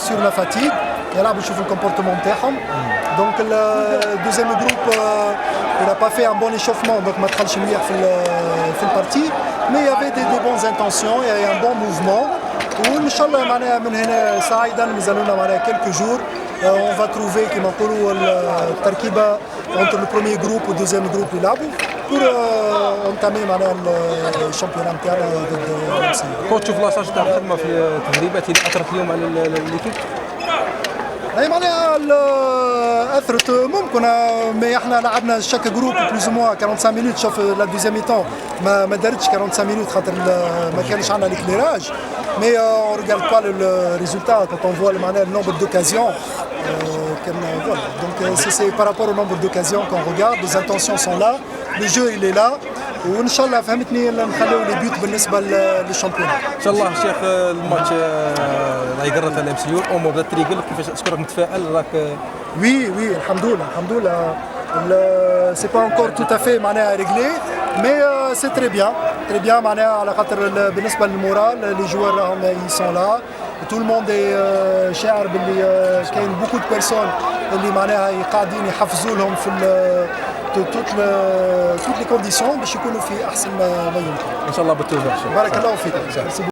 sur la fatigue, يلعبوا يشوفوا الكومبورتمون نتاعهم. دونك الدوزيام جروب il n'a pas fait un bon échauffement, donc ما دخلش مليح في البارتي. Mais il y avait des bonnes intentions, il y avait un bon mouvement. وإن شاء الله معناها من هنا صاعدا مازالونا معناها quelques jours. On va trouver كما نقولوا التركيبة entre le premier groupe و le deuxième groupe يلعبوا pour entamer معناها الشامبيونات نتاعنا ضد الامسيه. كنت تشوف لاصاج تاع الخدمه في التدريبات اللي اثرت اليوم على ليكيب؟ اي معناها اثرت ممكن، مي احنا لعبنا شاك جروب بلوز موا 45 مينوت. شوف لا دوزيام ميتون ما دارتش 45 مينوت خاطر ما كانش عندنا ليكليراج. مي اون ريغارد با لو ريزولتا كونت اون فوا معناها النومبر دوكازيون. Voilà. Donc c'est par rapport au nombre d'occasions qu'on regarde, les intentions sont là, le jeu il est là. وان شاء الله فهمتني نخليو لي بيوت بالنسبه للشامبيون. ان شاء الله شيخ الماتش راهي قربت على الامسيو الامور بدات تريقل، كيفاش تشكرك متفائل راك؟ وي الحمد لله c'est pas encore tout à fait معناها réglé mais c'est très bien معناها على خاطر بالنسبه للمورال لي جوار راهم يسون لا. tout le monde est شاعر باللي كاين beaucoup de personnes اللي معناها قاعدين يحفزوا لهم في toutes les conditions باش يكونوا في احسن ما يمكن. ان شاء الله بالتوفيق. بارك الله فيك.